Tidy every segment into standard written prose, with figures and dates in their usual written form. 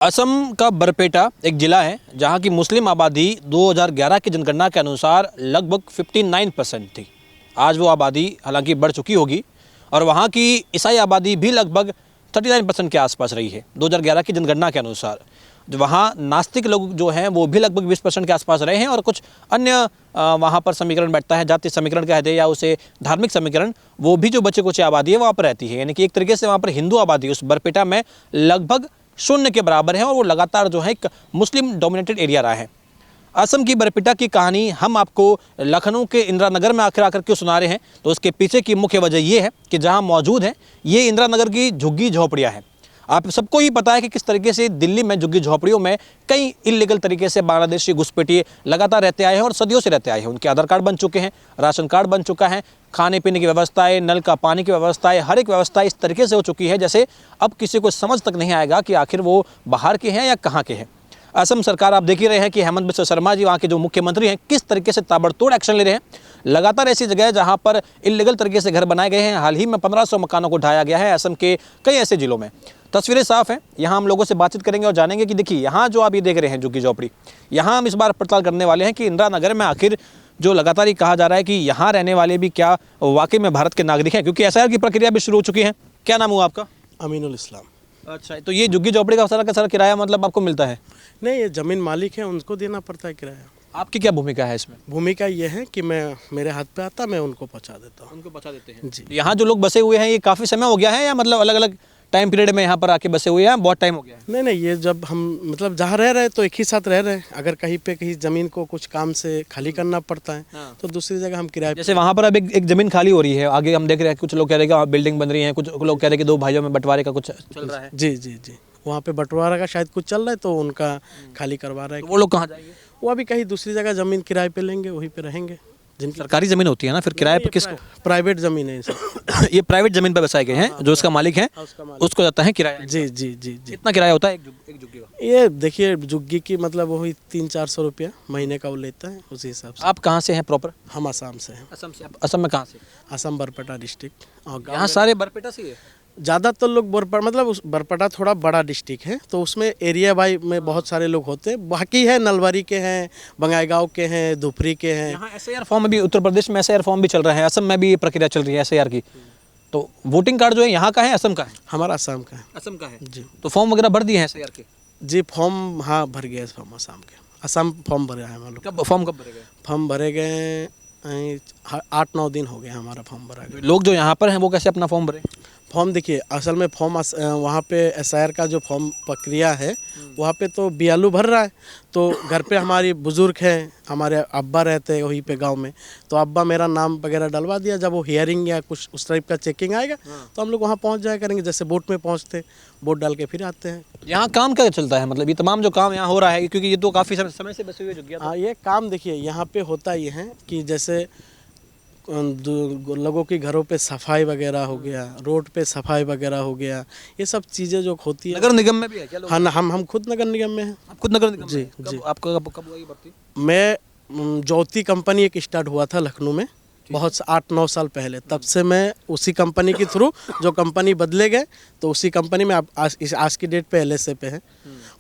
असम का बरपेटा एक ज़िला है जहां की मुस्लिम आबादी 2011 की जनगणना के अनुसार लगभग 59% थी। आज वो आबादी हालांकि बढ़ चुकी होगी और वहां की ईसाई आबादी भी लगभग 39% के आसपास रही है 2011 की जनगणना के अनुसार। जो वहाँ नास्तिक लोग जो हैं वो भी लगभग 20% के आसपास रहे हैं और कुछ अन्य वहाँ पर समीकरण बैठता है, जातीय समीकरण कह दे या उसे धार्मिक समीकरण, वो भी जो बचे कुछ आबादी है वहाँ पर रहती है। यानी कि एक तरीके से वहाँ पर हिंदू आबादी उस बरपेटा में लगभग शून्य के बराबर है और वो लगातार जो है एक मुस्लिम डोमिनेटेड एरिया रहा है। असम की बरपेटा की कहानी हम आपको लखनऊ के इंदिरा नगर में आकर क्यों सुना रहे हैं, तो उसके पीछे की मुख्य वजह ये है कि जहां मौजूद है ये इंदिरा नगर की झुग्गी झोपड़ियां हैं। आप सबको ही पता है कि किस तरीके से दिल्ली में झुग्गी झोपड़ियों में कई इलीगल तरीके से बांग्लादेशी घुसपैठिए लगातार रहते आए हैं और सदियों से रहते आए हैं। उनके आधार कार्ड बन चुके हैं, राशन कार्ड बन चुका है, खाने पीने की व्यवस्थाएं, नल का पानी की व्यवस्थाएं, हर एक व्यवस्था इस तरीके से हो चुकी है जैसे अब किसी को समझ तक नहीं आएगा कि आखिर वो बाहर के हैं या कहाँ के हैं। असम सरकार आप देख ही रहे हैं कि हेमंत बिस्वा शर्मा जी वहाँ के जो मुख्यमंत्री हैं किस तरीके से ताबड़तोड़ एक्शन ले रहे हैं। लगातार ऐसी जगह है जहाँ पर इलीगल तरीके से घर बनाए गए हैं। हाल ही में 1500 मकानों को ढाया गया है असम के कई ऐसे जिलों में। तस्वीरें साफ हैं। यहाँ हम लोगों से बातचीत करेंगे और जानेंगे कि देखिए यहाँ जो आप ये देख रहे हैं झुग्गी झोपड़ी, यहाँ हम इस बार पड़ताल करने वाले हैं कि इंदिरा नगर में आखिर जो लगातार ही कहा जा रहा है कि यहाँ रहने वाले भी क्या वाकई में भारत के नागरिक हैं, क्योंकि एसआईआर की प्रक्रिया भी शुरू हो चुकी है। क्या नाम हुआ आपका? अमीनुल इस्लाम। अच्छा, तो ये झुग्गी झोपड़ी का सारा किराया मतलब आपको मिलता है? नहीं, ये ज़मीन मालिक है, उनको देना पड़ता है किराया। आपकी क्या भूमिका है इसमें? भूमिका ये है कि मैं मेरे हाथ पे आता, मैं उनको पहुंचा देता हूँ। उनको पहुंचा देते हैं जी। यहाँ जो लोग बसे हुए हैं ये काफ़ी समय हो गया है या मतलब अलग अलग टाइम पीरियड में यहाँ पर आके बसे हुए हैं? बहुत टाइम हो गया है? नहीं, ये जब हम मतलब जहाँ रह रहे हैं तो एक ही साथ रह रहे हैं। अगर कहीं पे कहीं ज़मीन को कुछ काम से खाली करना पड़ता है तो दूसरी जगह हम किराए पे। जैसे वहाँ पर अब एक ज़मीन खाली हो रही है, आगे हम देख रहे हैं कुछ लोग कह रहे हैं कि बिल्डिंग बन रही है, कुछ लोग कह रहे हैं कि दो भाइयों में बंटवारे का कुछ चल रहा है। जी, वहाँ पे बंटवारा का शायद कुछ चल रहा है तो उनका खाली करवा रहा है। तो वो लोग कहाँ जाएंगे? वो अभी कहीं दूसरी जगह ज़मीन किराए पे लेंगे, वहीं पे रहेंगे। जिनकी सरकारी ज़मीन होती है ना, फिर किराए पे किसको? प्राइवेट ज़मीन है सब। ये प्राइवेट ज़मीन पर बसाए गए हैं, जो उसका मालिक है उसको जाता है किराया। जी। कितना किराया होता है एक झुग्गी का? ये देखिए झुग्गी की मतलब वही 300-400 रुपया महीने का वो लेता है, उसी हिसाब से। आप कहाँ से हैं प्रॉपर? हम असम से हैं। असम से? असम में कहाँ से? असम बरपेटा डिस्ट्रिक्ट। और यहाँ सारे बरपेटा से ही है? ज़्यादातर लोग बरपेटा मतलब उस बरपेटा थोड़ा बड़ा डिस्ट्रिक्ट है तो उसमें एरिया वाई में बहुत सारे लोग होते हैं। बाकी है नलवारी के हैं, बंगाईगांव के हैं, धुपरी के हैं। यहाँ एसआईआर फॉर्म भी, उत्तर प्रदेश में एसआईआर फॉर्म भी चल रहा है, असम में भी ये प्रक्रिया चल रही है एसआईआर की। तो वोटिंग कार्ड जो है यहाँ का है असम का है? हमारा असम का है। असम का है जी। तो फॉर्म वगैरह भर दिए हैं एसआईआर के? जी फॉर्म हाँ भर गया फॉर्म असम के। असम फॉर्म भरे हैं हम लोग। कब फॉर्म भरे गए? फॉर्म भरे गए 8-9 दिन हो गए हमारा फॉर्म भरा गया। लोग जो यहाँ पर हैं वो कैसे अपना फॉर्म भरे? फॉर्म देखिए असल में फॉर्म वहाँ पे एसआईआर का जो फॉर्म प्रक्रिया है वहाँ पे तो BLO भर रहा है। तो घर पे हमारी बुज़ुर्ग हैं, हमारे अब्बा रहते हैं वहीं पे गांव में, तो अब्बा मेरा नाम वगैरह डलवा दिया। जब वो हियरिंग या कुछ उस टाइप का चेकिंग आएगा तो हम लोग वहाँ पहुँच जाया करेंगे, जैसे बोट में पहुँचते, बोट डाल के फिर आते हैं। यहाँ काम क्या चलता है, मतलब ये तमाम जो काम यहाँ हो रहा है, क्योंकि ये तो काफ़ी समय से बसे हुए झुग्गियाँ। हाँ, ये काम देखिए यहाँ पे होता ये है कि जैसे लोगों की घरों पे सफाई वगैरह हो गया, रोड पे सफाई वगैरह हो गया, ये सब चीज़ें जो होती है। नगर निगम में भी है क्या लोग? हाँ, हम खुद नगर निगम में हैं। आप खुद नगर निगम में? जी। आपका कब हुआ ये भर्ती? मैं ज्योति कंपनी एक स्टार्ट हुआ था लखनऊ में बहुत 8-9 साल पहले, तब से मैं उसी कंपनी के थ्रू, जो कंपनी बदले गए तो उसी कंपनी में आज की डेट पे LSA पे है।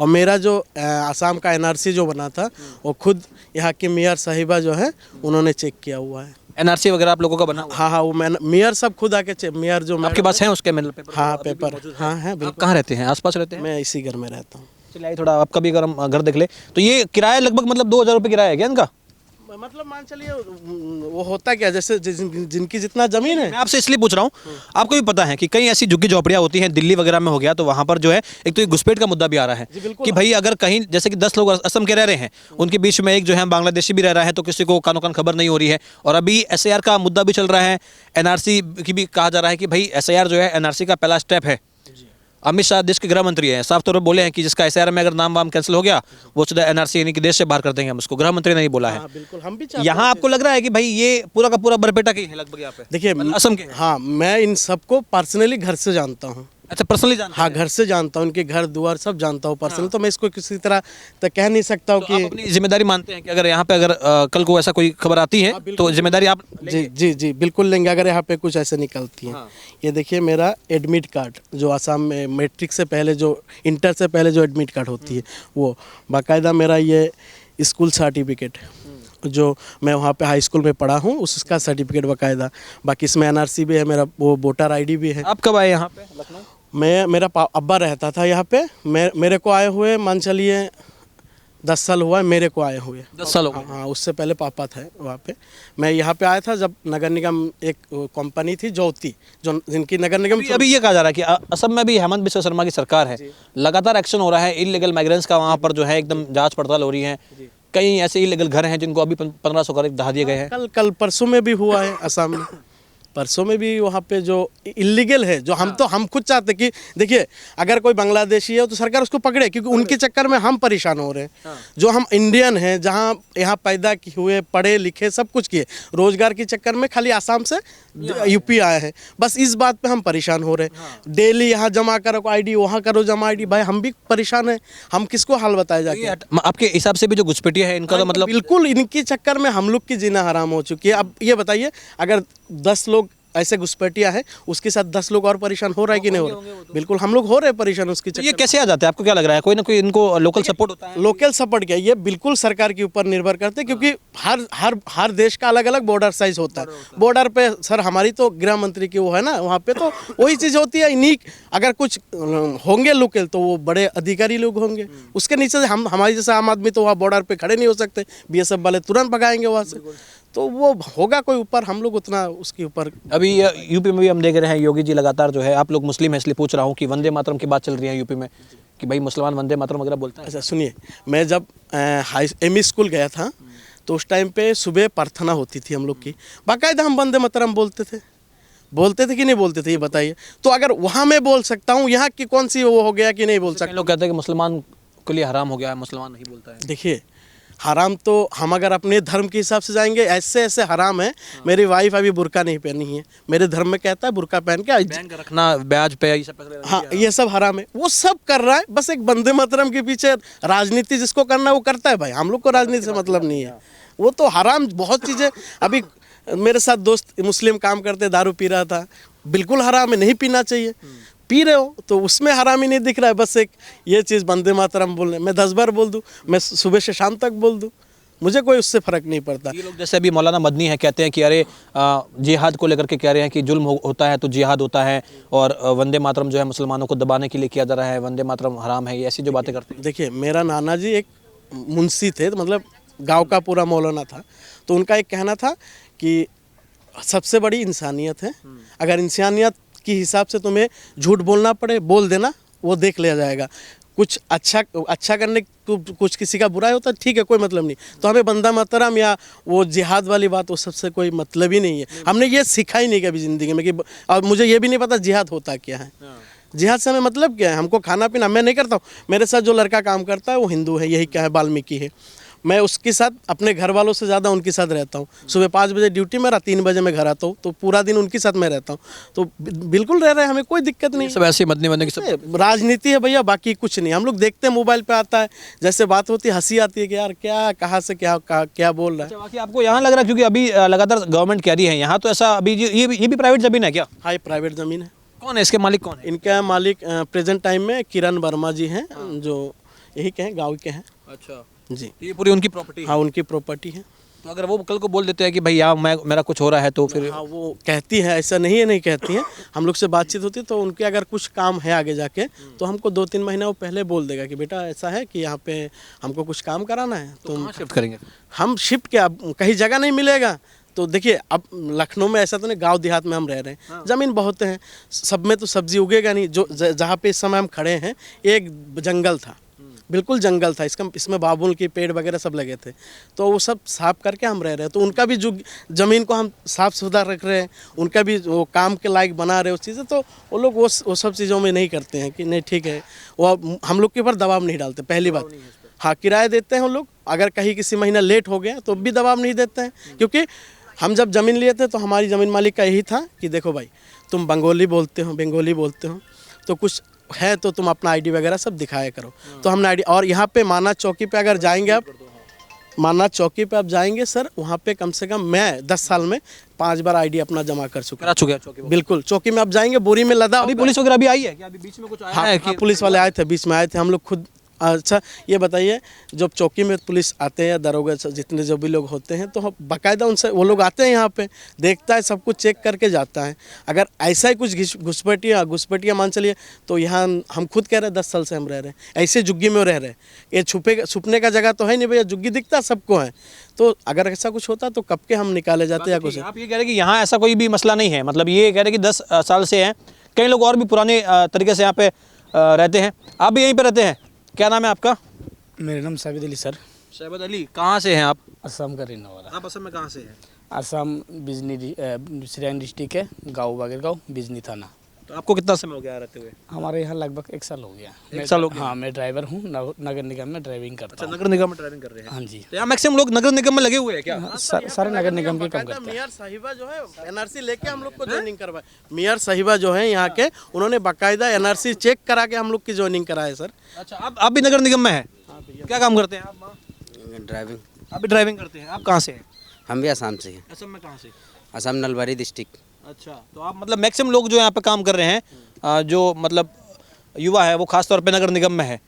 और मेरा जो आसाम का NRC जो बना था वो खुद यहाँ की मेयर साहिबा जो है उन्होंने चेक किया हुआ है। NRC वगैरह आप लोगों का बना हुआ? हाँ, वो मेयर सब खुद आके मेयर जो आपके पास है उसके मतलब पेपर? हाँ, पेपर हाँ है आप बिल्कुल। कहाँ रहते हैं? आसपास रहते हैं? मैं इसी घर में रहता हूँ। चलिए थोड़ा आपका भी अगर हम घर देख ले तो ये किराया लगभग मतलब 2000 रुपये किराया है क्या इनका? मतलब मान चलिए वो होता क्या, जैसे जिनकी जितना जमीन है। मैं आपसे इसलिए पूछ रहा हूँ, आपको भी पता है कि कई ऐसी झुग्गी झोपड़ियाँ होती हैं दिल्ली वगैरह में हो गया, तो वहाँ पर जो है एक तो ये घुसपैठ का मुद्दा भी आ रहा है कि भाई अगर कहीं जैसे कि 10 लोग असम के रह रहे हैं, उनके बीच में एक जो है बांग्लादेशी भी रह रहा है, तो किसी को कानो कान खबर नहीं हो रही है। और अभी SAR का मुद्दा भी चल रहा है, NRC की भी कहा जा रहा है कि भाई SAR जो है NRC का पहला स्टेप है। अमित शाह देश के गृह मंत्री हैं, साफ तौर पर बोले हैं कि जिसका SAR में अगर नाम वाम कैंसिल हो गया वो सीधा NRC यानी कि देश से बाहर कर देंगे हम उसको। गृह मंत्री ने नहीं बोला है। बिल्कुल, हम भी यहाँ आपको लग रहा है कि भाई ये पूरा का पूरा बरपेटा की है लगभग यहाँ पे? देखिए असम के? हाँ, मैं इन सबको पर्सनली घर से जानता हूँ। अच्छा, पर्सनली जानते हाँ, घर से जानता हूँ, उनके घर द्वार सब जानता हूँ पर्सनल। तो मैं इसको किसी तरह तो कह नहीं सकता हूँ हैं? तो आप कि अपनी जिम्मेदारी मानते हैं कि अगर यहाँ पे अगर कल को ऐसा कोई खबर आती है तो जिम्मेदारी आप जी जी जी बिल्कुल लेंगे अगर यहाँ पे कुछ ऐसे निकलती हैं। ये देखिए मेरा एडमिट कार्ड, जो आसाम में मैट्रिक से पहले, जो इंटर से पहले जो एडमिट कार्ड होती है, वो बाकायदा मेरा ये स्कूल सर्टिफिकेट, जो मैं वहाँ पे हाई स्कूल में पढ़ा हूँ उसका सर्टिफिकेट बाकायदा। बाकी इसमें एनआरसी भी है मेरा, वो वोटर आईडी भी है। आप कब आए यहाँ पे लखनऊ? मेरा अब्बा रहता था यहाँ पे। मेरे को आए हुए मान चलिए 10 साल हुआ है मेरे को आए हुए। 10 साल हो गए। हाँ, उससे पहले पापा थे वहाँ पे। मैं यहाँ पे आया था जब नगर निगम एक कंपनी थी ज्योति, जो जिनकी नगर निगम अभी ये कहा जा रहा है कि असम में भी हेमंत बिस्वा शर्मा की सरकार है, लगातार एक्शन हो रहा है इलीगल माइग्रेंट्स का, वहाँ पर जो है एकदम जांच पड़ताल हो रही है। कई ऐसे इलीगल घर हैं जिनको अभी 1500 करोड़ ढा दिए गए हैं। कल परसों में भी हुआ है असम में। परसों में भी वहाँ पे जो इलीगल है, जो हम खुद चाहते कि देखिए अगर कोई बांग्लादेशी है तो सरकार उसको पकड़े, क्योंकि उनके चक्कर में हम परेशान हो रहे हैं। जो हम इंडियन हैं, जहाँ यहाँ पैदा हुए, पढ़े लिखे, सब कुछ किए, रोजगार के चक्कर में खाली आसाम से यूपी आए हैं, बस इस बात पे हम परेशान हो रहे हैं। डेली यहाँ जमा करो आईडी, वहाँ करो जमा आईडी, भाई हम भी परेशान हैं। हम किसको हाल बताए जाके? आपके हिसाब से भी जो घुसपैठिया है इनका तो मतलब बिल्कुल इनके चक्कर में हम लोग की जीना हराम हो चुकी है। अब ये बताइए अगर 10 लोग ऐसे घुसपैठिया है, उसके साथ 10 लोग और परेशान हो रहा है कि नहीं हो रहा? बिल्कुल हम लोग हो रहे हैं परेशान उसके तो चक्कर ये कैसे आ जाते हैं? आपको क्या लग रहा है? कोई ना कोई इनको लोकल सपोर्ट होता है? लोकल सपोर्ट क्या, ये बिल्कुल सरकार के ऊपर निर्भर करते हैं, क्योंकि हर देश का अलग अलग बॉर्डर साइज होता है। बॉर्डर पे सर हमारी तो गृह मंत्री की वो है ना, वहाँ पे तो वही चीज़ होती है। इन्हीं अगर कुछ होंगे लोकल तो वो बड़े अधिकारी लोग होंगे, उसके नीचे हम हमारी जैसे आम आदमी तो वहाँ बॉर्डर पे खड़े नहीं हो सकते, बीएसएफ वाले तुरंत भगाएंगे वहाँ से। तो वो होगा कोई ऊपर, हम लोग उतना उसके ऊपर। अभी यूपी में भी हम देख रहे हैं योगी जी लगातार जो है, आप लोग मुस्लिम है इसलिए पूछ रहा हूँ कि वंदे मातरम की बात चल रही है यूपी में कि भाई मुसलमान वंदे मातरम वगैरह बोलते हैं। अच्छा सुनिए, मैं जब एमई स्कूल गया था तो उस टाइम पे सुबह प्रार्थना होती थी हम लोग की, बाकायदा हम वंदे मातरम बोलते थे कि नहीं बोलते थे ये बताइए? तो अगर वहाँ मैं बोल सकता हूँ, यहाँ की कौन सी वो हो गया कि नहीं बोल सकता? लोग कहते हैं कि मुसलमान के लिए हराम हो गया है, मुसलमान नहीं बोलता है। देखिए हराम तो हम अगर अपने धर्म के हिसाब से जाएंगे, ऐसे ऐसे हराम है। मेरी वाइफ अभी बुर्का नहीं पहनी है, मेरे धर्म में कहता है बुर्का पहन के बैंक रखना, ब्याज पे ये सब हाँ ये सब हराम है। वो सब कर रहा है, बस एक वंदे मातरम के पीछे राजनीति जिसको करना है वो करता है। भाई हम लोग को राजनीति से मतलब नहीं है। वो तो हराम बहुत चीज़ें। अभी मेरे साथ दोस्त मुस्लिम काम करते, दारू पी रहा था, बिल्कुल हराम है, नहीं पीना चाहिए। पी रहे हो तो उसमें हराम ही नहीं दिख रहा है। बस एक ये चीज़ वंदे मातरम बोलने, मैं 10 बार बोल दूँ, मैं सुबह से शाम तक बोल दूँ, मुझे कोई उससे फ़र्क नहीं पड़ता। ये लोग जैसे अभी मौलाना मदनी है, कहते हैं कि अरे जिहाद को लेकर के कह रहे हैं कि जुल्म होता है तो जिहाद होता है, और वंदे मातरम जो है मुसलमानों को दबाने के लिए किया जा रहा है, वंदे मातरम हराम है, ये ऐसी जो बातें करते हैं। देखिए मेरा नाना जी एक मुंशी थे, मतलब गांव का पूरा मौलाना था, तो उनका एक कहना था कि सबसे बड़ी इंसानियत है, अगर इंसानियत के हिसाब से तुम्हें झूठ बोलना पड़े बोल देना, वो देख लिया जाएगा। कुछ अच्छा करने कुछ किसी का बुरा होता है, ठीक है, कोई मतलब नहीं। तो हमें बंदा मातरम या वो जिहाद वाली बात, वो सबसे कोई मतलब ही नहीं है। हमने ये सीखा ही नहीं कभी ज़िंदगी में कि, और मुझे ये भी नहीं पता जिहाद होता क्या है। जिहाद से हमें मतलब क्या है? हमको खाना पीना, मैं नहीं करता हूँ, मेरे साथ जो लड़का काम करता है वो हिंदू है, यही क्या है, वाल्मीकि है। मैं उसके साथ अपने घर वालों से ज़्यादा उनके साथ रहता हूँ। सुबह 5 बजे ड्यूटी मेरा, 3 बजे मैं घर आता हूँ, तो पूरा दिन उनके साथ मैं रहता हूँ। तो बिल्कुल रह रहे हैं, हमें कोई दिक्कत नहीं। सब ऐसे मदनी बनने की सब राजनीति है भैया, बाकी कुछ नहीं। हम लोग देखते हैं मोबाइल पे आता है, जैसे बात होती है हंसी आती है कि यार क्या कहाँ से क्या बोल रहा है। बाकी आपको यहाँ लग रहा है क्योंकि अभी लगातार गवर्नमेंट कह रही है यहाँ, तो ऐसा अभी ये भी प्राइवेट ज़मीन है क्या? हाँ ये प्राइवेट ज़मीन है। कौन है इसके मालिक? कौन है इनका मालिक? प्रेजेंट टाइम में किरण वर्मा जी हैं, जो यही के हैं, गाँव के हैं। अच्छा जी, ये पूरी उनकी प्रॉपर्टी? हाँ उनकी प्रॉपर्टी है। तो अगर वो कल को बोल देते हैं कि भाई यहाँ मेरा कुछ हो रहा है तो फिर? हाँ वो कहती है, ऐसा नहीं है नहीं कहती हैं, हम लोग से बातचीत होती है, तो उनके अगर कुछ काम है आगे जाके तो हमको 2-3 महीना वो पहले बोल देगा कि बेटा ऐसा है कि यहाँ पे हमको कुछ काम कराना है, तो कहाँ शिफ्ट करेंगे? हम शिफ्ट क्या, कहीं जगह नहीं मिलेगा। तो देखिए अब लखनऊ में ऐसा तो नहीं, गांव देहात में हम रह रहे हैं, ज़मीन बहुत हैं, सब में तो सब्जी उगेगा नहीं। जो जहाँ पे इस समय हम खड़े हैं एक जंगल था, बिल्कुल जंगल था, इसमें बाबुल के पेड़ वगैरह सब लगे थे, तो वो सब साफ करके हम रह रहे हैं। तो उनका भी जो ज़मीन को हम साफ सुथरा रख रहे हैं, उनका भी वो काम के लायक बना रहे हैं उस चीज़ें, तो वो लोग वो सब चीज़ों में नहीं करते हैं कि नहीं ठीक है। वो हम लोग के ऊपर दबाव नहीं डालते, पहली बात। हाँ किराया देते हैं हम लोग, अगर कहीं किसी महीना लेट हो गया तो भी दबाव नहीं देते हैं, क्योंकि हम जब ज़मीन लिए थे तो हमारी ज़मीन मालिक का यही था कि देखो भाई तुम बंगाली बोलते हो तो कुछ है तो तुम अपना आईडी वगैरह सब दिखाया करो। तो हमने आईडी, और यहाँ पे माना चौकी पे अगर जाएंगे आप, माना चौकी पे आप जाएंगे सर, वहाँ पे कम से कम मैं 10 साल में 5 बार आईडी अपना जमा कर चुका। करा चुके हैं चौकी में। बिल्कुल, चौकी में आप जाएंगे, बोरी में लदा अभी होगा। पुलिस वगैरह अभी आई है क्या? अभी बीच में कुछ आया हाँ, है हाँ, पुलिस वाले आए थे, बीच में आए थे, हम लोग खुद। अच्छा ये बताइए, जब चौकी में पुलिस आते हैं या दरोगा जितने जो भी लोग होते हैं, तो हम बाकायदा उनसे, वो लोग आते हैं यहाँ पे, देखता है, सब कुछ चेक करके जाता है। अगर ऐसा ही कुछ घुसपैठिया मान चलिए, तो यहाँ हम खुद कह रहे हैं 10 साल से हम रह रहे हैं ऐसे झुग्गी में रह रहे हैं। ये छुपने का जगह तो है नहीं भैया, झुग्गी दिखता सबको है। तो अगर ऐसा कुछ होता तो कब के हम निकाले जाते या कुछ। आप ये कह रहे हैं कि यहाँ ऐसा कोई भी मसला नहीं है, मतलब ये कह रहे हैं कि 10 साल से हैं, कई लोग और भी पुराने तरीके से यहाँ पे रहते हैं। आप भी यहीं पे रहते हैं? क्या नाम है आपका? मेरा नाम साबिद अली सर। शहबत अली, कहाँ से हैं आप? असम का रहने वाला। आप असम में कहाँ से हैं? असम बिजनी सिरैन डिस्ट्रिक्ट है, गाँव बागरगाँव, बिजनी थाना। तो आपको कितना समय हो गया रहते हुए? हमारे यहाँ लगभग 1 साल हो गया। एक साल हो गया? हाँ, मैं ड्राइवर हूँ, नगर निगम में ड्राइविंग करता हूँ। नगर निगम में ड्राइविंग कर रहे हैं? हाँ जी। तो यहाँ मैक्सिमम लोग नगर निगम में लगे हुए हैं क्या? सारे नगर निगम के काम करते हैं। मियार साहिबा जो है एनआरसी लेके हम लोग को ज्वाइनिंग करवाए। मियार साहिबा जो है यहाँ के, उन्होंने बाकायदा एनआरसी चेक करा के हम लोग की ज्वाइनिंग कराए सर। अच्छा, आप भी नगर निगम में हैं? क्या काम करते हैं आप? ड्राइविंग। आप भी ड्राइविंग करते हैं? आप कहाँ से हैं? हम भी आसाम से हैं। असम में कहाँ से? असम नलबारी डिस्ट्रिक्ट। अच्छा, तो आप मतलब मैक्सिमम लोग जो यहाँ पे काम कर रहे हैं, जो मतलब युवा है, वो खास तौर पे नगर निगम में है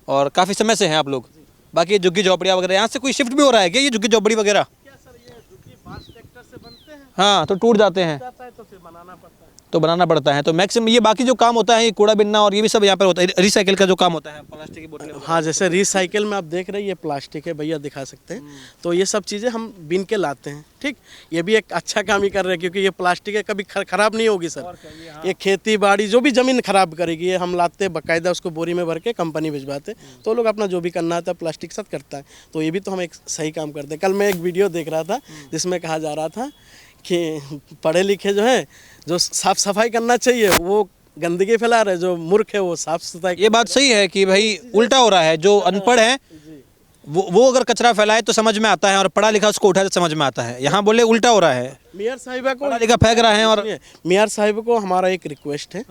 और काफ़ी समय से हैं आप लोग। बाकी ये झुग्गी झोपड़ियाँ वगैरह, यहाँ से कोई शिफ्ट भी हो रहा है क्या, ये झुग्गी झोपड़ी वगैरह? हाँ, तो टूट जाते हैं तो बनाना पड़ता है। तो मैक्सिमम ये बाकी जो काम होता है, ये कूड़ा बिनना और ये भी सब यहाँ पर होता है, रिसाइकिल का जो काम होता है, प्लास्टिक की बोतलें। हाँ, जैसे रिसाइकिल में आप देख रहे हैं, ये प्लास्टिक है भैया, दिखा सकते हैं। तो ये सब चीज़ें हम बीन के लाते हैं। ठीक, ये भी एक अच्छा काम ही कर रहे हैं, क्योंकि ये प्लास्टिक है, कभी खराब नहीं होगी सर। ये खेती बाड़ी जो भी ज़मीन खराब करेगी, ये हम लाते बाकायदा, उसको बोरी में भर के कंपनी भिजवाते, तो लोग अपना जो भी करना आता है प्लास्टिक साथ करता है। तो ये भी तो हम एक सही काम करते हैं। कल मैं एक वीडियो देख रहा था जिसमें कहा जा रहा था कि पढ़े लिखे जो हैं, जो साफ सफाई करना चाहिए, वो गंदगी फैला रहे, जो मूर्ख है वो साफ सफाई। ये बात सही है कि भाई उल्टा हो रहा है, जो अनपढ़ है वो अगर कचरा फैलाए तो समझ में आता है, और पढ़ा लिखा उसको उठाए तो समझ में आता है। यहाँ बोले उल्टा हो रहा है, मियार साहिबा को पढ़ा लिखा फेंक रहा है। और मियार साहिब को हमारा एक रिक्वेस्ट है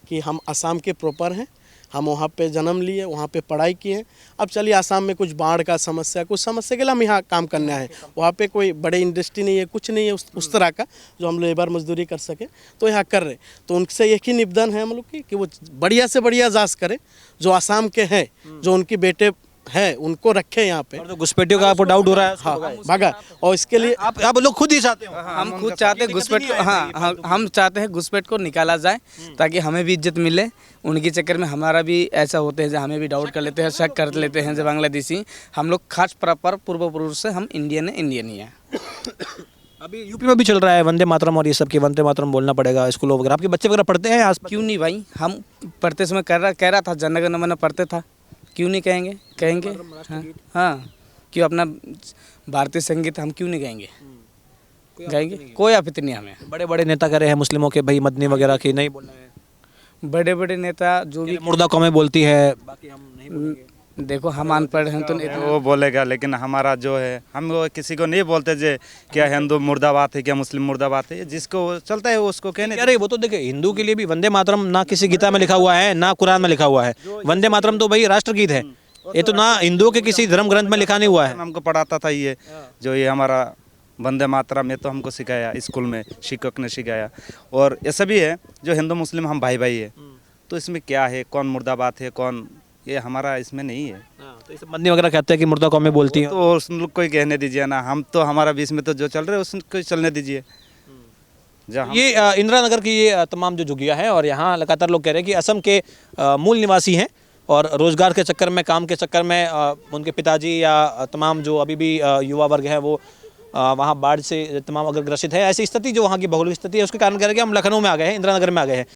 कि हम असम के प्रॉपर हैं, हम वहाँ पे जन्म लिए, वहाँ पे पढ़ाई किए। अब चलिए असम में कुछ बाढ़ का समस्या, कुछ समस्या के लिए हम यहाँ काम करने आए। वहाँ पे कोई बड़े इंडस्ट्री नहीं है, कुछ नहीं है उस तरह का जो हम लेबर मजदूरी कर सके, तो यहाँ कर रहे। तो उनसे एक ही निवेदन है हम लोग की कि वो बढ़िया से बढ़िया जांच करें, जो असम के हैं, जो उनके बेटे है, उनको रखे यहाँ पे। और जो घुसपैठियों का आपको डाउट हो रहा है, हाँ, भागा। और इसके लिए आप लोग खुद ही चाहते हो? हम खुद चाहते हैं घुसपैठ को, हाँ, हम चाहते हैं घुसपैठ को निकाला जाए, ताकि हमें भी इज्जत मिले। उनके चक्कर में हमारा भी ऐसा होते हैं, जो हमें भी डाउट कर लेते हैं, शक कर लेते हैं, जो बांग्लादेशी। हम लोग खास प्रॉपर पूर्वपुरुष से हम इंडियन ही हैं। अभी यूपी में भी चल रहा है वंदे मातरम, और ये सब की वंदे मातरम बोलना पड़ेगा स्कूलों वगैरह। आपके बच्चे वगैरह पढ़ते हैं आस? क्यों नहीं भाई, हम पढ़ते समय कह रहा था, जनगण मन पढ़ते था, क्यों नहीं कहेंगे? हाँ, क्यों अपना भारतीय संगीत हम क्यों नहीं गाएंगे? कोई आपत्ति नहीं हमें। बड़े बड़े नेता कह रहे हैं मुस्लिमों के, भाई मदनी वगैरह की नहीं बोलना है। बड़े बड़े नेता जो भी, मुर्दा कौमें बोलती है, बाकी हम नहीं बोलेंगे। देखो हम अनपढ़ हैं तो वो बोलेगा, लेकिन हमारा जो है, हम वो किसी को नहीं बोलते जे क्या हिंदू मुर्दाबाद है, क्या मुस्लिम मुर्दाबाद है। जिसको चलता है वो उसको कहने। अरे वो तो देखे, हिंदू के लिए भी वंदे मातरम ना किसी गीता में लिखा हुआ है, ना कुरान में लिखा हुआ है। वंदे मातरम तो भाई राष्ट्रगीत है, ये तो ना हिंदुओं के किसी धर्म ग्रंथ में लिखा नहीं हुआ है। हमको पढ़ाता था ये, जो ये हमारा वंदे मातरम, ये तो हमको सिखाया स्कूल में, शिक्षक ने सिखाया। और ऐसा भी है जो हिंदू मुस्लिम हम भाई भाई है, तो इसमें क्या है, कौन मुर्दाबाद है, कौन, ये हमारा इसमें नहीं है। तो ये सब मदनी वगैरह कहते हैं कि मुर्दा कौमें बोलती हैं। तो उस लोग को ही कहने दीजिए ना, हम तो हमारा बीच में तो जो चल रहे हैं उसको चलने दीजिए। ये इंदिरा नगर की ये तमाम जो झुग्गियाँ हैं, और यहाँ लगातार लोग कह रहे हैं कि असम के मूल निवासी हैं, और रोज़गार के चक्कर में, काम के चक्कर में उनके पिताजी या तमाम जो अभी भी युवा वर्ग है वो वहाँ बाढ़ से तमाम अगर ग्रसित है। ऐसी स्थिति जो वहाँ की भौगोलिक स्थिति है, उसके कारण कह रहे हैं कि हम लखनऊ में आ गए हैं, इंदिरा नगर में आ गए हैं।